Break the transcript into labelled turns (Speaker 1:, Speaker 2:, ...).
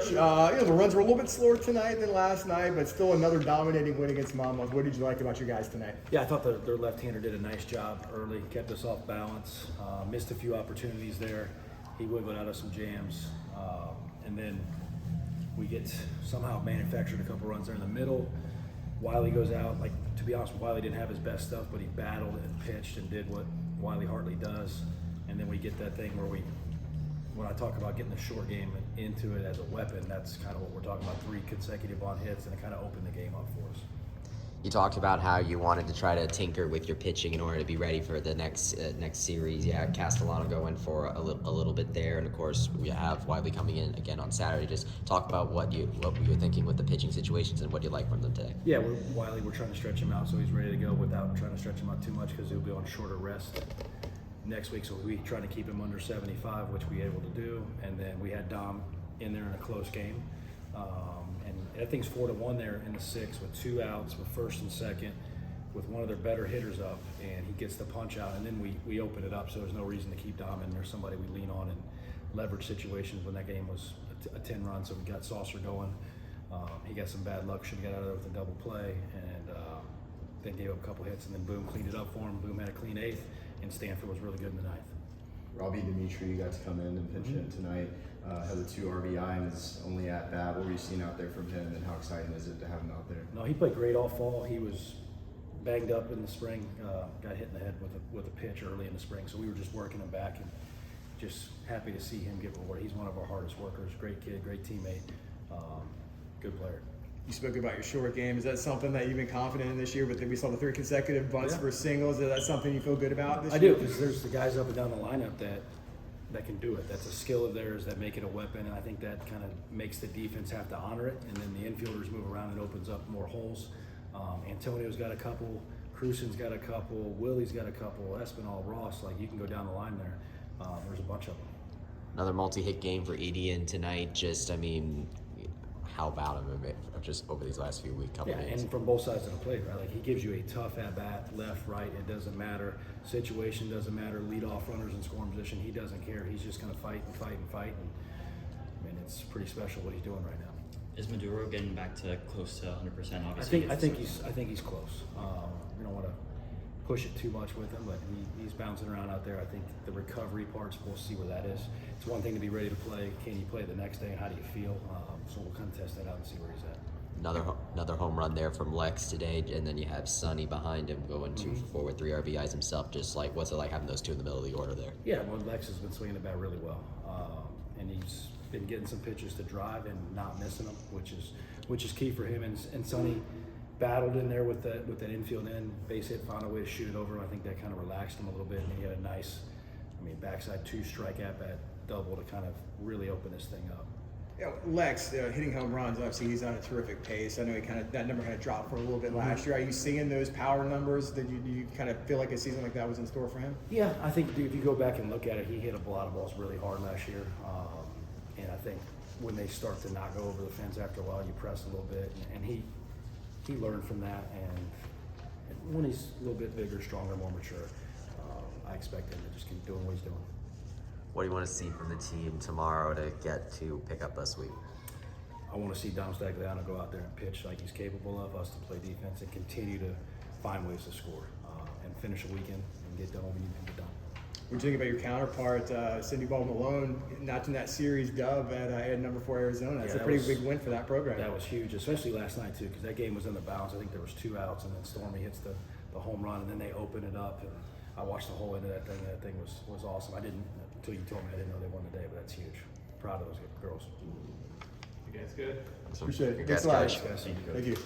Speaker 1: The runs were a little bit slower tonight than last night, but still another dominating win against Monmouth. What did you like about your guys tonight?
Speaker 2: Yeah, I thought their left-hander did a nice job early, kept us off balance, missed a few opportunities there. He wiggled out of some jams, and then we get somehow manufactured a couple runs there in the middle. Wiley goes out. Like, to be honest, Wiley didn't have his best stuff, but he battled and pitched and did what Wiley Hartley does. And then we get that thing where when I talk about getting the short game into it as a weapon, that's kind of what we're talking about, 3 consecutive on hits, and it kind of opened the game up for us.
Speaker 3: You talked about how you wanted to try to tinker with your pitching in order to be ready for the next series. Yeah, Castellano going for a little bit there, and of course we have Wiley coming in again on Saturday. Just talk about what you were thinking with the pitching situations and what you like from them today.
Speaker 2: Yeah, Wiley, we're trying to stretch him out so he's ready to go without trying to stretch him out too much because he'll be on shorter rest next week. So we trying to keep him under 75, which we able to do, and then we had Dom in there in a close game. And I think it's 4-1 there in the 6th with 2 outs with first and second with one of their better hitters up, and he gets the punch out, and then we open it up, so there's no reason to keep Dom in there. Somebody we lean on in leverage situations when that game was a 10-run, so we got Saucer going. He got some bad luck, should have got out of there with a double play, and then gave up a couple hits, and then Boom cleaned it up for him. Boom had a clean 8th, and Stanford was really good in the 9th.
Speaker 4: Robbie Dimitri, you got to come in and pitch in tonight. Had the 2 RBI and is only at bat. What were you seeing out there from him, and how exciting is it to have him out there?
Speaker 2: No, he played great all fall. He was banged up in the spring, got hit in the head with a pitch early in the spring, so we were just working him back, and just happy to see him get rewarded. He's one of our hardest workers, great kid, great teammate, good player.
Speaker 1: You spoke about your short game. Is that something that you've been confident in this year? But we saw the 3 consecutive bunts for singles. Is that something you feel good about this year?
Speaker 2: I do, because there's the guys up and down the lineup that can do it. That's a skill of theirs that make it a weapon, and I think that kind of makes the defense have to honor it, and then the infielders move around and opens up more holes. Antonio's got a couple, Crusen's got a couple, Willie's got a couple, Espinal, Ross, like you can go down the line there. There's a bunch of them.
Speaker 3: Another multi-hit game for Edian tonight. Just, I mean, how about him just over these last few weeks, couple
Speaker 2: games?
Speaker 3: And
Speaker 2: from both sides of the plate, right? Like, he gives you a tough at-bat, left, right, it doesn't matter. Situation doesn't matter. Lead-off runners in scoring position, he doesn't care. He's just going to fight and fight and fight. And, I mean, it's pretty special what he's doing right now.
Speaker 5: Is Maduro getting back to close to 100%? Obviously,
Speaker 2: I think he's close. We don't want to push it too much with him, but he's bouncing around out there. I think the recovery parts, we'll see where that is. It's one thing to be ready to play. Can you play the next day, and how do you feel? So we'll kind of test that out and see where he's at.
Speaker 3: Another home run there from Lex today, and then you have Sonny behind him going 2 for 4 with 3 RBIs himself. Just like, what's it like having those 2 in the middle of the order there?
Speaker 2: Yeah, well, Lex has been swinging the bat really well, and he's been getting some pitches to drive and not missing them, which is key for him. And Sonny battled in there with that infield end base hit, found a way to shoot it over. I think that kind of relaxed him a little bit, and he had a nice, backside 2 strike at bat double to kind of really open this thing up.
Speaker 1: Yeah, Lex, hitting home runs, obviously he's on a terrific pace. I know that number kind of dropped for a little bit last year. Are you seeing those power numbers? Do you kind of feel like a season like that was in store for him?
Speaker 2: Yeah, I think if you go back and look at it, he hit a lot of balls really hard last year. And I think when they start to not go over the fence after a while, you press a little bit. And he learned from that. And when he's a little bit bigger, stronger, more mature, I expect him to just keep doing what he's doing.
Speaker 3: What do you want to see from the team tomorrow to get to pick up this week?
Speaker 2: I want to see Dom Stagliano go out there and pitch like he's capable of, us to play defense and continue to find ways to score and finish a weekend and get done what we need to get done.
Speaker 1: What do you think about your counterpart, Cindy Ball Malone, notching that series dub at number 4 Arizona? That's a pretty big win for that program.
Speaker 2: That was huge, especially last night too, because that game was in the balance. I think there was 2 outs, and then Stormy hits the home run, and then they open it up. And I watched the whole end of that thing. That thing was awesome. I didn't, until you told me, I didn't know they won today, but that's huge. Proud of those girls.
Speaker 6: You guys good?
Speaker 1: Appreciate it.
Speaker 3: Congrats,
Speaker 1: Thanks a lot.
Speaker 3: guys.
Speaker 2: Thank you.
Speaker 1: Thank you.